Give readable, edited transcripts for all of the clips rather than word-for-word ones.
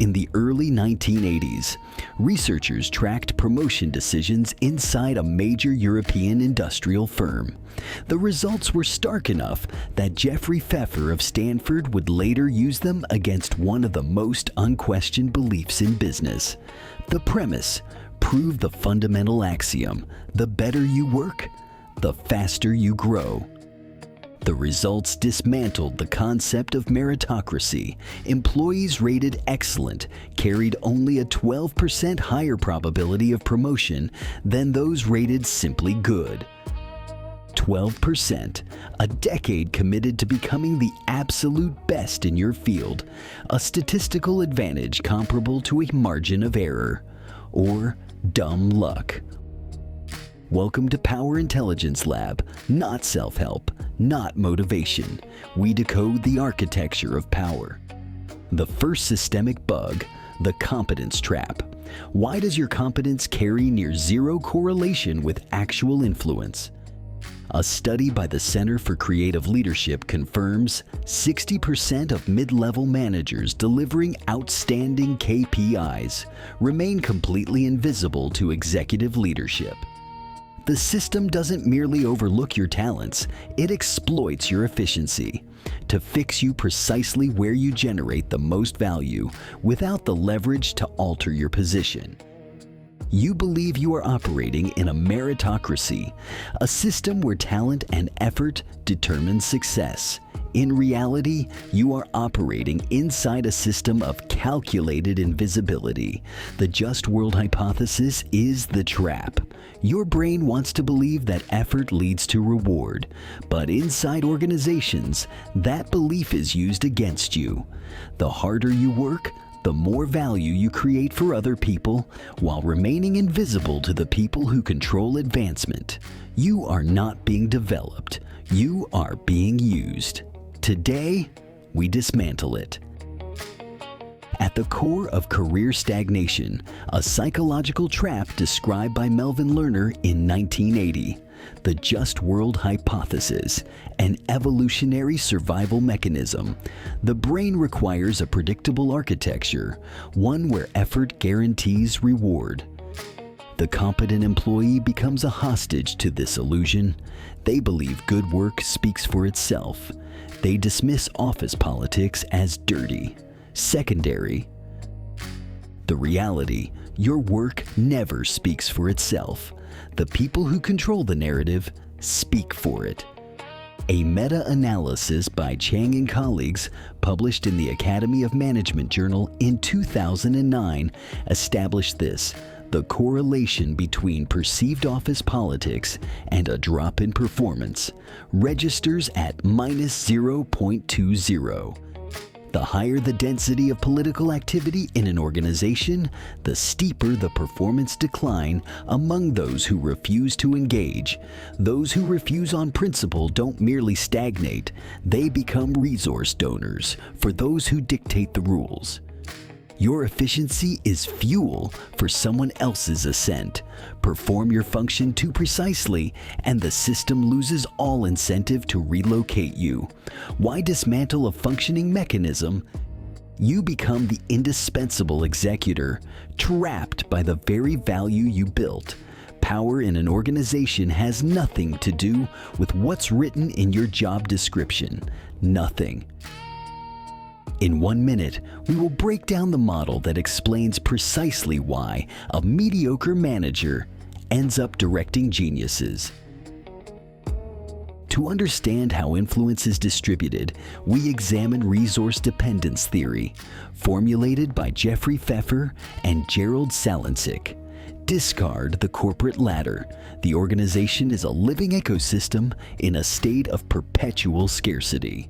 In the early 1980s, researchers tracked promotion decisions inside a major European industrial firm. The results were stark enough that Jeffrey Pfeffer of Stanford would later use them against one of the most unquestioned beliefs in business. The premise proved the fundamental axiom: the better you work, the faster you grow. The results dismantled the concept of meritocracy. Employees rated excellent carried only a 12% higher probability of promotion than those rated simply good. 12%, a decade committed to becoming the absolute best in your field, a statistical advantage comparable to a margin of error, or dumb luck. Welcome to Power Intelligence Lab, not self-help, not motivation. We decode the architecture of power. The first systemic bug, the competence trap. Why does your competence carry near zero correlation with actual influence? A study by the Center for Creative Leadership confirms 60% of mid-level managers delivering outstanding KPIs remain completely invisible to executive leadership. The system doesn't merely overlook your talents, it exploits your efficiency to fix you precisely where you generate the most value without the leverage to alter your position. You believe you are operating in a meritocracy, a system where talent and effort determine success. In reality, you are operating inside a system of calculated invisibility. The just world hypothesis is the trap. Your brain wants to believe that effort leads to reward, but inside organizations, that belief is used against you. The harder you work, the more value you create for other people while remaining invisible to the people who control advancement. You are not being developed. You are being used. Today, we dismantle it. At the core of career stagnation, a psychological trap described by Melvin Lerner in 1980, the just world hypothesis, an evolutionary survival mechanism. The brain requires a predictable architecture, one where effort guarantees reward. The competent employee becomes a hostage to this illusion. They believe good work speaks for itself. They dismiss office politics as dirty, secondary. The reality, your work never speaks for itself. The people who control the narrative speak for it. A meta-analysis by Chang and colleagues, published in the Academy of Management Journal in 2009, established this: the correlation between perceived office politics and a drop in performance registers at -0.20. The higher the density of political activity in an organization, the steeper the performance decline among those who refuse to engage. Those who refuse on principle don't merely stagnate, they become resource donors for those who dictate the rules. Your efficiency is fuel for someone else's ascent. Perform your function too precisely, and the system loses all incentive to relocate you. Why dismantle a functioning mechanism? You become the indispensable executor, trapped by the very value you built. Power in an organization has nothing to do with what's written in your job description. Nothing. In 1 minute, we will break down the model that explains precisely why a mediocre manager ends up directing geniuses. To understand how influence is distributed, we examine resource dependence theory, formulated by Jeffrey Pfeffer and Gerald Salinsik. Discard the corporate ladder. The organization is a living ecosystem in a state of perpetual scarcity.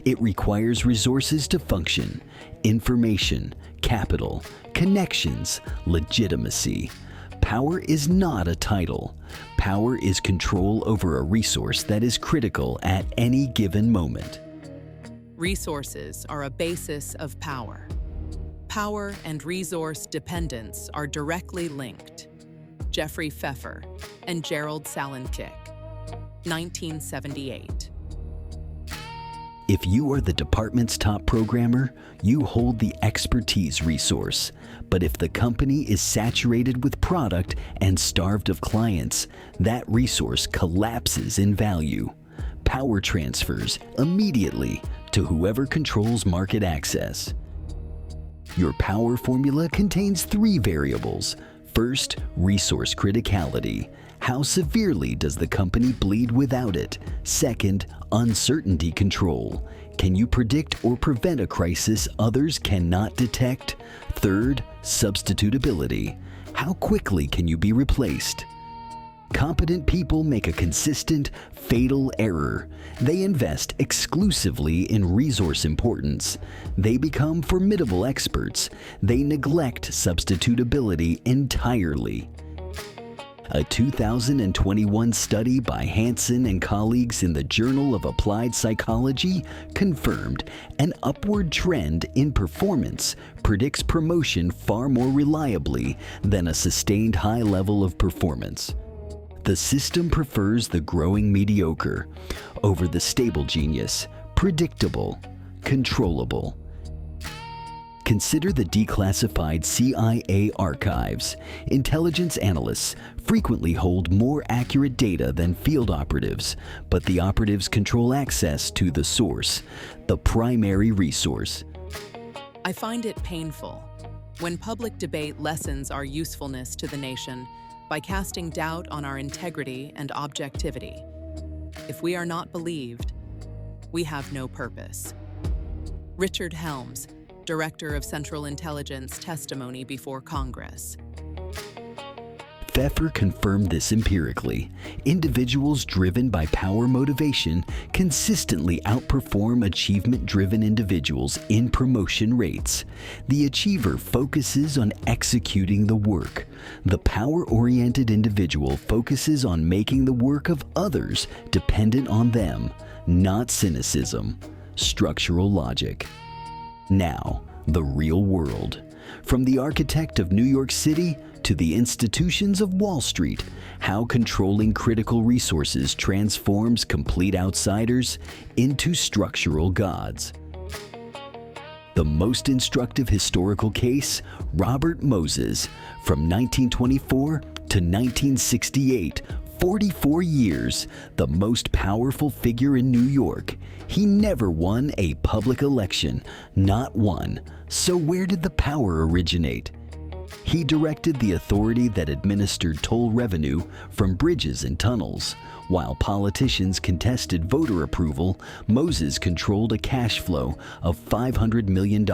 It requires resources to function: information, capital, connections, legitimacy. Power is not a title. Power is control over a resource that is critical at any given moment. Resources are a basis of power. Power and resource dependence are directly linked. Jeffrey Pfeffer and Gerald Salinsik, 1978. If you are the department's top programmer, you hold the expertise resource. But if the company is saturated with product and starved of clients, that resource collapses in value. Power transfers immediately to whoever controls market access. Your power formula contains 3 variables. First, resource criticality. How severely does the company bleed without it? Second, uncertainty control. Can you predict or prevent a crisis others cannot detect? Third, substitutability. How quickly can you be replaced? Competent people make a consistent, fatal error. They invest exclusively in resource importance. They become formidable experts. They neglect substitutability entirely. A 2021 study by Hansen and colleagues in the Journal of Applied Psychology confirmed an upward trend in performance predicts promotion far more reliably than a sustained high level of performance. The system prefers the growing mediocre over the stable genius, predictable, controllable. Consider the declassified CIA archives. Intelligence analysts frequently hold more accurate data than field operatives, but the operatives control access to the source, the primary resource. I find it painful when public debate lessens our usefulness to the nation by casting doubt on our integrity and objectivity. If we are not believed, we have no purpose. Richard Holmes, Director of Central Intelligence, testimony before Congress. Fokker confirmed this empirically. Individuals driven by power motivation consistently outperform achievement-driven individuals in promotion rates. The achiever focuses on executing the work. The power-oriented individual focuses on making the work of others dependent on them, not cynicism, structural logic. Now, the real world. From the architect of New York City to the institutions of Wall Street, how controlling critical resources transforms complete outsiders into structural gods. The most instructive historical case, Robert Moses, from 1924 to 1968, 44 years, the most powerful figure in New York. He never won a public election, not one. So where did the power originate? He directed the authority that administered toll revenue from bridges and tunnels. While politicians contested voter approval, Moses controlled a cash flow of $500 million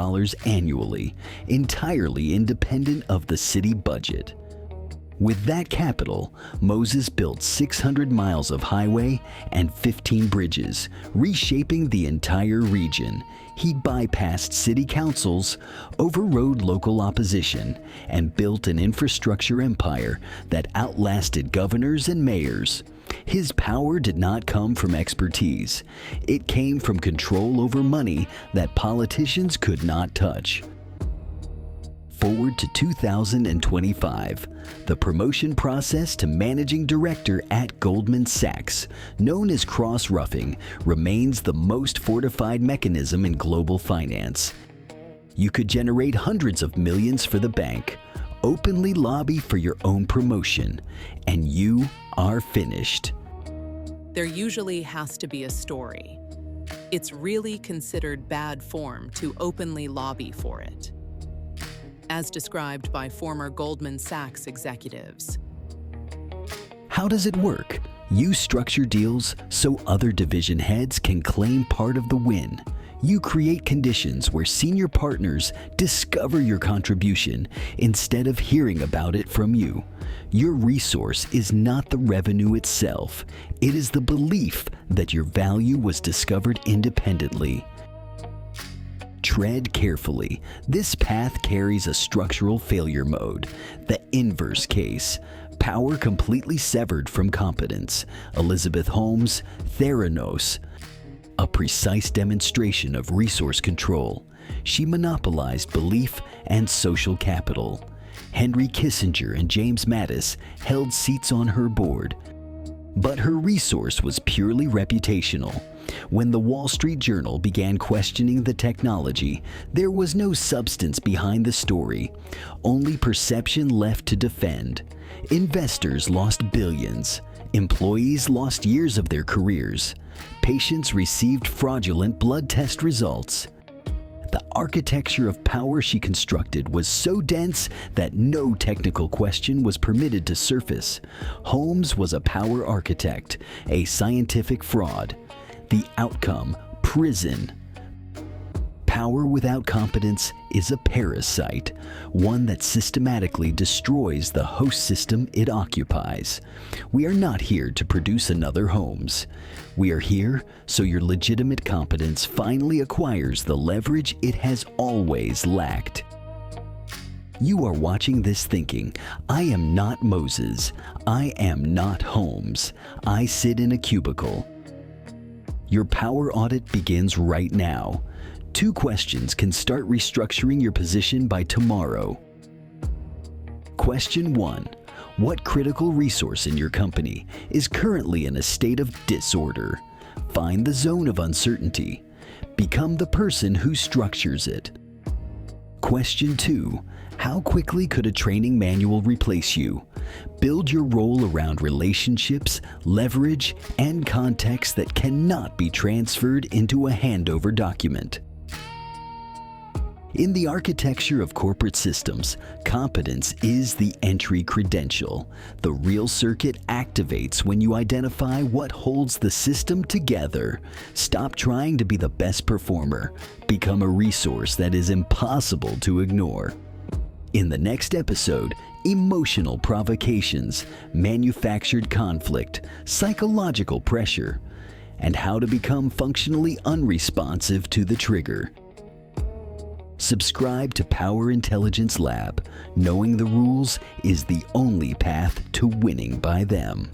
annually, entirely independent of the city budget. With that capital, Moses built 600 miles of highway and 15 bridges, reshaping the entire region. He bypassed city councils, overrode local opposition, and built an infrastructure empire that outlasted governors and mayors. His power did not come from expertise. It came from control over money that politicians could not touch. Forward to 2025, the promotion process to managing director at Goldman Sachs, known as cross-roughing, remains the most fortified mechanism in global finance. You could generate hundreds of millions for the bank, openly lobby for your own promotion, and you are finished. There usually has to be a story. It's really considered bad form to openly lobby for it, as described by former Goldman Sachs executives. How does it work? You structure deals so other division heads can claim part of the win. You create conditions where senior partners discover your contribution instead of hearing about it from you. Your resource is not the revenue itself. It is the belief that your value was discovered independently. Tread carefully. This path carries a structural failure mode, the inverse case. Power completely severed from competence. Elizabeth Holmes, Theranos. A precise demonstration of resource control. She monopolized belief and social capital. Henry Kissinger and James Mattis held seats on her board. But her resource was purely reputational. When the Wall Street Journal began questioning the technology, there was no substance behind the story, only perception left to defend. Investors lost billions. Employees lost years of their careers. Patients received fraudulent blood test results. The architecture of power she constructed was so dense that no technical question was permitted to surface. Holmes was a power architect, a scientific fraud. The outcome, prison. Power without competence is a parasite, one that systematically destroys the host system it occupies. We are not here to produce another Holmes. We are here so your legitimate competence finally acquires the leverage it has always lacked. You are watching this thinking, I am not Moses. I am not Holmes. I sit in a cubicle. Your power audit begins right now. 2 questions can start restructuring your position by tomorrow. Question 1. What critical resource in your company is currently in a state of disorder? Find the zone of uncertainty. Become the person who structures it. Question 2. How quickly could a training manual replace you? Build your role around relationships, leverage, and context that cannot be transferred into a handover document. In the architecture of corporate systems, competence is the entry credential. The real circuit activates when you identify what holds the system together. Stop trying to be the best performer. Become a resource that is impossible to ignore. In the next episode, emotional provocations, manufactured conflict, psychological pressure, and how to become functionally unresponsive to the trigger. Subscribe to Power Intelligence Lab. Knowing the rules is the only path to winning by them.